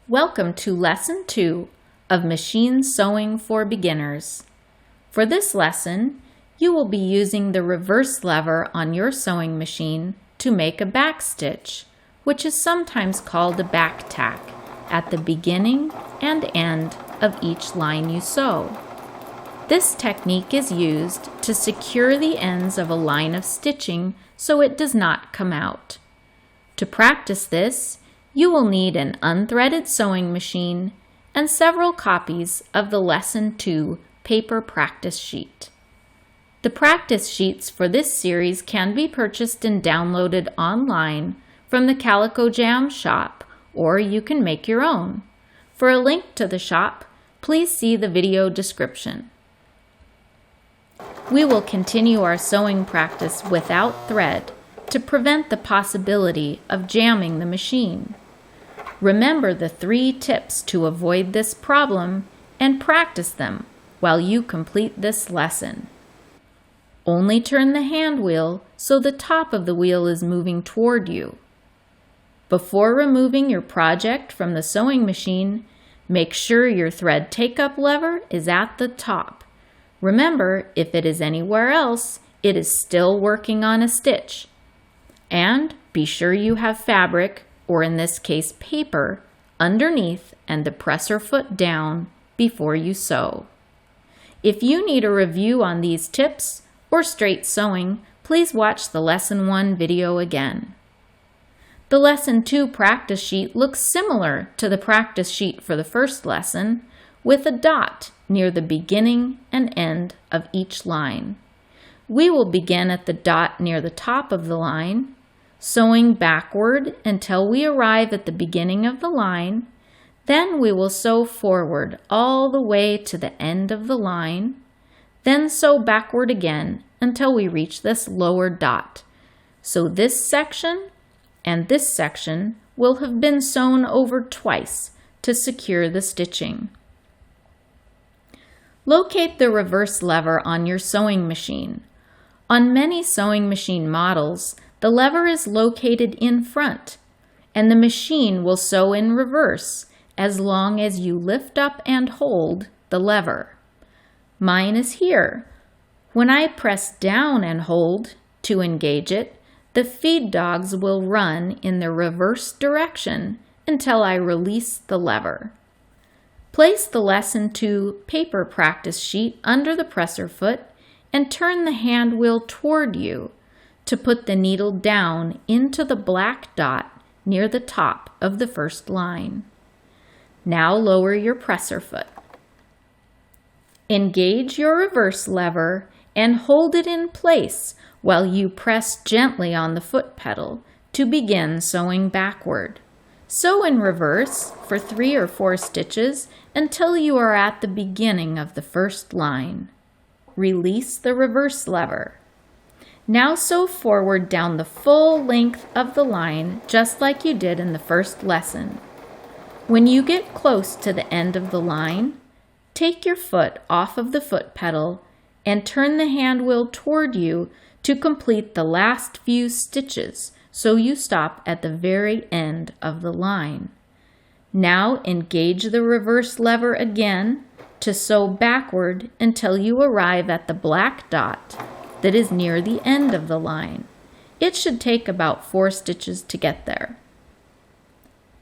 Welcome to Lesson 2 of Machine Sewing for Beginners. For this lesson, you will be using the reverse lever on your sewing machine to make a backstitch, which is sometimes called a back tack, at the beginning and end of each line you sew. This technique is used to secure the ends of a line of stitching so it does not come out. To practice this, you will need an unthreaded sewing machine and several copies of the Lesson 2 paper practice sheet. The practice sheets for this series can be purchased and downloaded online from the Calico Jam shop, or you can make your own. For a link to the shop, please see the video description. We will continue our sewing practice without thread to prevent the possibility of jamming the machine. Remember the 3 tips to avoid this problem and practice them while you complete this lesson. Only turn the hand wheel so the top of the wheel is moving toward you. Before removing your project from the sewing machine, make sure your thread take-up lever is at the top. Remember, if it is anywhere else, it is still working on a stitch. And be sure you have fabric, or in this case paper, underneath and the presser foot down before you sew. If you need a review on these tips or straight sewing, please watch the Lesson 1 video again. The Lesson 2 practice sheet looks similar to the practice sheet for the first lesson, with a dot near the beginning and end of each line. We will begin at the dot near the top of the line, sewing backward until we arrive at the beginning of the line. Then we will sew forward all the way to the end of the line, then sew backward again until we reach this lower dot. So this section and this section will have been sewn over twice to secure the stitching. Locate the reverse lever on your sewing machine. On many sewing machine models, the lever is located in front, and the machine will sew in reverse as long as you lift up and hold the lever. Mine is here. When I press down and hold to engage it, the feed dogs will run in the reverse direction until I release the lever. Place the Lesson 2 paper practice sheet under the presser foot and turn the hand wheel toward you to put the needle down into the black dot near the top of the first line. Now lower your presser foot. Engage your reverse lever and hold it in place while you press gently on the foot pedal to begin sewing backward. Sew in reverse for 3 or 4 stitches until you are at the beginning of the first line. Release the reverse lever. Now sew forward down the full length of the line just like you did in the first lesson. When you get close to the end of the line, take your foot off of the foot pedal and turn the hand wheel toward you to complete the last few stitches so you stop at the very end of the line. Now engage the reverse lever again to sew backward until you arrive at the black dot that is near the end of the line. It should take about 4 stitches to get there.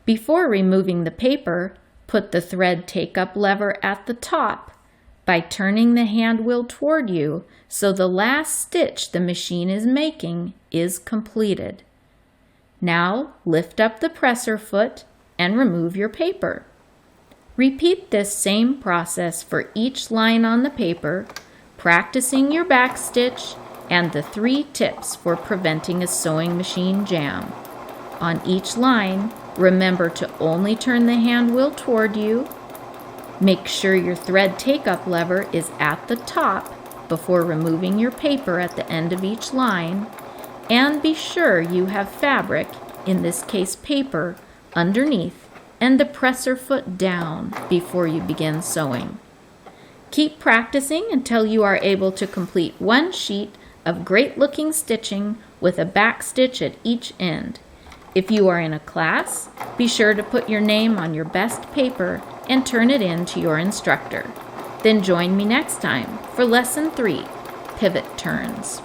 Before removing the paper, put the thread take-up lever at the top by turning the hand wheel toward you so the last stitch the machine is making is completed. Now lift up the presser foot and remove your paper. Repeat this same process for each line on the paper, practicing your backstitch and the 3 tips for preventing a sewing machine jam. On each line, remember to only turn the hand wheel toward you. Make sure your thread take-up lever is at the top before removing your paper at the end of each line, and be sure you have fabric, in this case paper, underneath and the presser foot down before you begin sewing. Keep practicing until you are able to complete 1 sheet of great-looking stitching with a back stitch at each end. If you are in a class, be sure to put your name on your best paper and turn it in to your instructor. Then join me next time for Lesson 3, Pivot Turns.